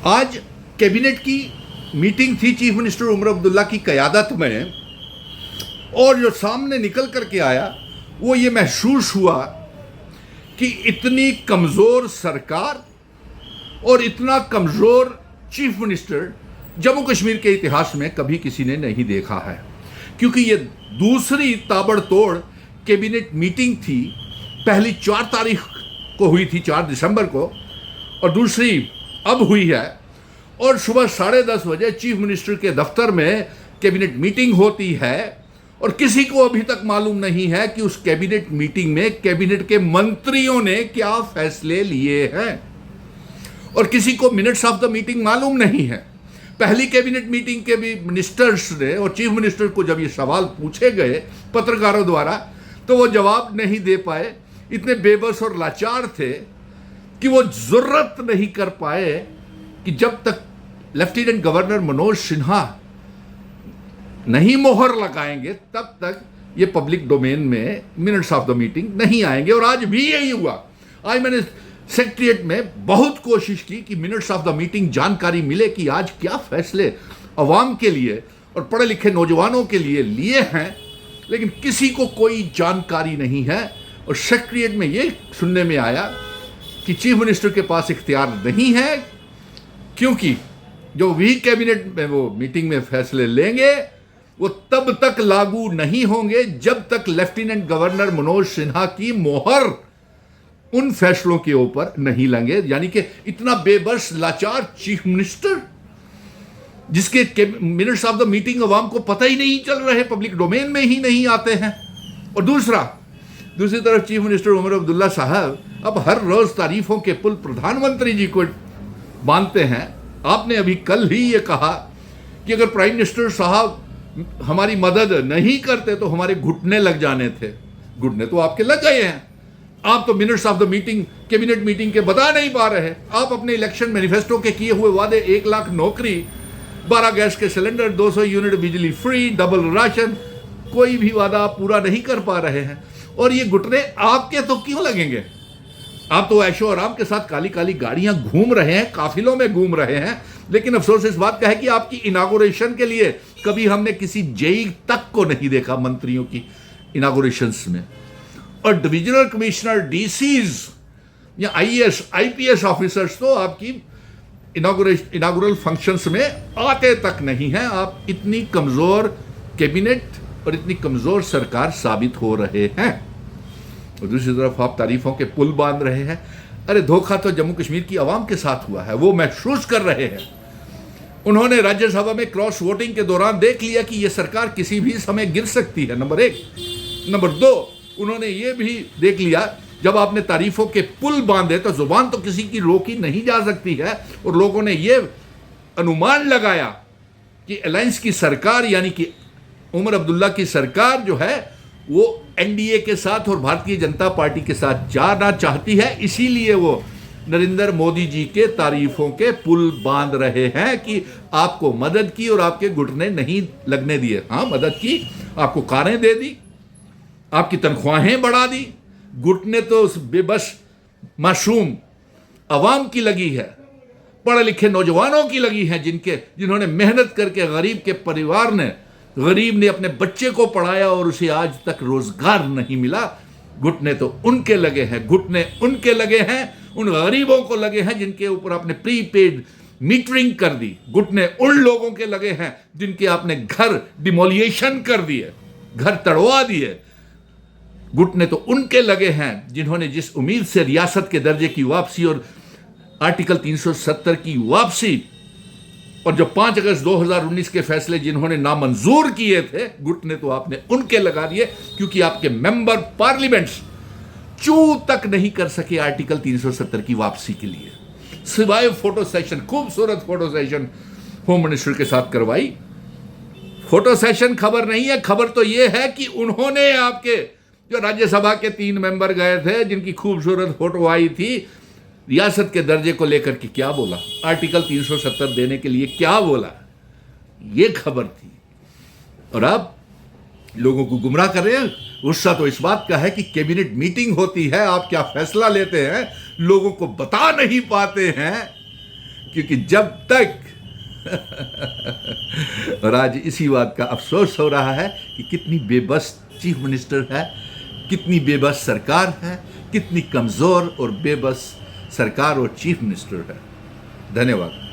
आज कैबिनेट की मीटिंग थी चीफ मिनिस्टर उमर अब्दुल्ला की क़यादत में, और जो सामने निकल करके आया वो ये महसूस हुआ कि इतनी कमज़ोर सरकार और इतना कमज़ोर चीफ मिनिस्टर जम्मू कश्मीर के इतिहास में कभी किसी ने नहीं देखा है। क्योंकि ये दूसरी ताबड़तोड़ कैबिनेट मीटिंग थी। पहली 4 तारीख को हुई थी, 4 दिसंबर को, और दूसरी अब हुई है। और सुबह 10:30 बजे चीफ मिनिस्टर के दफ्तर में कैबिनेट मीटिंग होती है, और किसी को अभी तक मालूम नहीं है कि उस कैबिनेट मीटिंग में कैबिनेट के मंत्रियों ने क्या फैसले लिए हैं, और किसी को मिनट्स ऑफ द मीटिंग मालूम नहीं है। पहली कैबिनेट मीटिंग के भी मिनिस्टर्स ने और चीफ मिनिस्टर को जब ये सवाल पूछे गए पत्रकारों द्वारा, तो वो जवाब नहीं दे पाए। इतने बेबस और लाचार थे कि वो जरूरत नहीं कर पाए कि जब तक लेफ्टिनेंट गवर्नर मनोज सिन्हा नहीं मोहर लगाएंगे तब तक ये पब्लिक डोमेन में मिनट्स ऑफ द मीटिंग नहीं आएंगे। और आज भी यही हुआ। आज मैंने सेक्रेटरीट में बहुत कोशिश की कि मिनट्स ऑफ द मीटिंग जानकारी मिले कि आज क्या फैसले अवाम के लिए और पढ़े लिखे नौजवानों के लिए लिए हैं, लेकिन किसी को कोई जानकारी नहीं है। और सेक्रेटरीट में ये सुनने में आया कि चीफ मिनिस्टर के पास इख्तियार नहीं है, क्योंकि जो भी कैबिनेट में वो मीटिंग में फैसले लेंगे वो तब तक लागू नहीं होंगे जब तक लेफ्टिनेंट गवर्नर मनोज सिन्हा की मोहर उन फैसलों के ऊपर नहीं लेंगे। यानी कि इतना बेबस लाचार चीफ मिनिस्टर, जिसके मिनट्स ऑफ द मीटिंग अवाम को पता ही नहीं चल रहे, पब्लिक डोमेन में ही नहीं आते हैं। और दूसरी तरफ चीफ मिनिस्टर उमर अब्दुल्ला साहब अब हर रोज तारीफों के पुल प्रधानमंत्री जी को बांधते हैं। आपने अभी कल ही ये कहा कि अगर प्राइम मिनिस्टर साहब हमारी मदद नहीं करते तो हमारे घुटने लग जाने थे। घुटने तो आपके लग गए हैं। आप तो minutes of the meeting, cabinet meeting के बता नहीं पा रहे। आप अपने इलेक्शन मैनिफेस्टो के किए हुए वादे 1 लाख नौकरी, 12 गैस के सिलेंडर, 200 यूनिट बिजली फ्री, डबल राशन, कोई भी वादा आप पूरा नहीं कर पा रहे हैं। और ये घुटने आपके तो क्यों लगेंगे? आप तो ऐशो आराम के साथ काली काली गाड़ियां घूम रहे हैं, काफिलों में घूम रहे हैं। लेकिन अफसोस इस बात का है कि आपकी इनागोरेशन के लिए कभी हमने किसी जेई तक को नहीं देखा मंत्रियों की इनागोरेशंस में। और डिविजनल कमिश्नर, डीसीज या आईएएस आईपीएस ऑफिसर्स तो आपकी इनागुरल फंक्शंस में आते तक नहीं हैं। आप इतनी कमजोर कैबिनेट और इतनी कमजोर सरकार साबित हो रहे हैं। और दूसरी तरफ आप तारीफों के पुल बांध रहे हैं। अरे धोखा तो जम्मू कश्मीर की आवाम के साथ हुआ है, वो महसूस कर रहे हैं। उन्होंने राज्यसभा में क्रॉस वोटिंग के दौरान देख लिया कि यह सरकार किसी भी समय गिर सकती है, नंबर 1। नंबर 2, उन्होंने ये भी देख लिया जब आपने तारीफों के पुल बांधे तो जुबान तो किसी की रोकी नहीं जा सकती है। और लोगों ने ये अनुमान लगाया कि अलायंस की सरकार यानी कि उमर अब्दुल्ला की सरकार जो है वो एनडीए के साथ और भारतीय जनता पार्टी के साथ जाना चाहती है। इसीलिए वो नरेंद्र मोदी जी के तारीफों के पुल बांध रहे हैं कि आपको मदद की और आपके घुटने नहीं लगने दिए। हाँ, मदद की, आपको कारें दे दी, आपकी तनख्वाहें बढ़ा दी। घुटने तो उस बेबस मासूम अवाम की लगी है, पढ़े लिखे नौजवानों की लगी है, जिन्होंने मेहनत करके गरीब ने अपने बच्चे को पढ़ाया और उसे आज तक रोजगार नहीं मिला। घुटने तो उनके लगे हैं, घुटने उनके लगे हैं, उन गरीबों को लगे हैं जिनके ऊपर आपने प्रीपेड मीटरिंग कर दी। घुटने उन लोगों के लगे हैं जिनके आपने घर डिमोलिएशन कर दिए, घर तड़वा दिए। घुटने तो उनके लगे हैं जिन्होंने जिस उम्मीद से रियासत के दर्जे की वापसी और आर्टिकल 370 की वापसी और जो 5 अगस्त 2019 के फैसले जिन्होंने नामंजूर किए थे, घुटने तो आपने उनके लगा दिए। क्योंकि आपके मेंबर पार्लियामेंट्स चू तक नहीं कर सके आर्टिकल 370 की वापसी के लिए, सिवाय फोटो सेशन, खूबसूरत फोटो सेशन होम मिनिस्टर के साथ करवाई। फोटो सेशन खबर नहीं है, खबर तो यह है कि उन्होंने आपके जो राज्यसभा के 3 मेंबर गए थे जिनकी खूबसूरत फोटो आई थी, रियासत के दर्जे को लेकर के क्या बोला, आर्टिकल 370 देने के लिए क्या बोला, ये खबर थी। और अब लोगों को गुमराह कर रहे हैं। गुस्सा तो इस बात का है कि कैबिनेट मीटिंग होती है, आप क्या फैसला लेते हैं लोगों को बता नहीं पाते हैं। क्योंकि जब तक और आज इसी बात का अफसोस हो रहा है कि कितनी बेबस चीफ मिनिस्टर है, कितनी बेबस सरकार है, कितनी कमज़ोर और बेबस सरकार और चीफ मिनिस्टर है। धन्यवाद।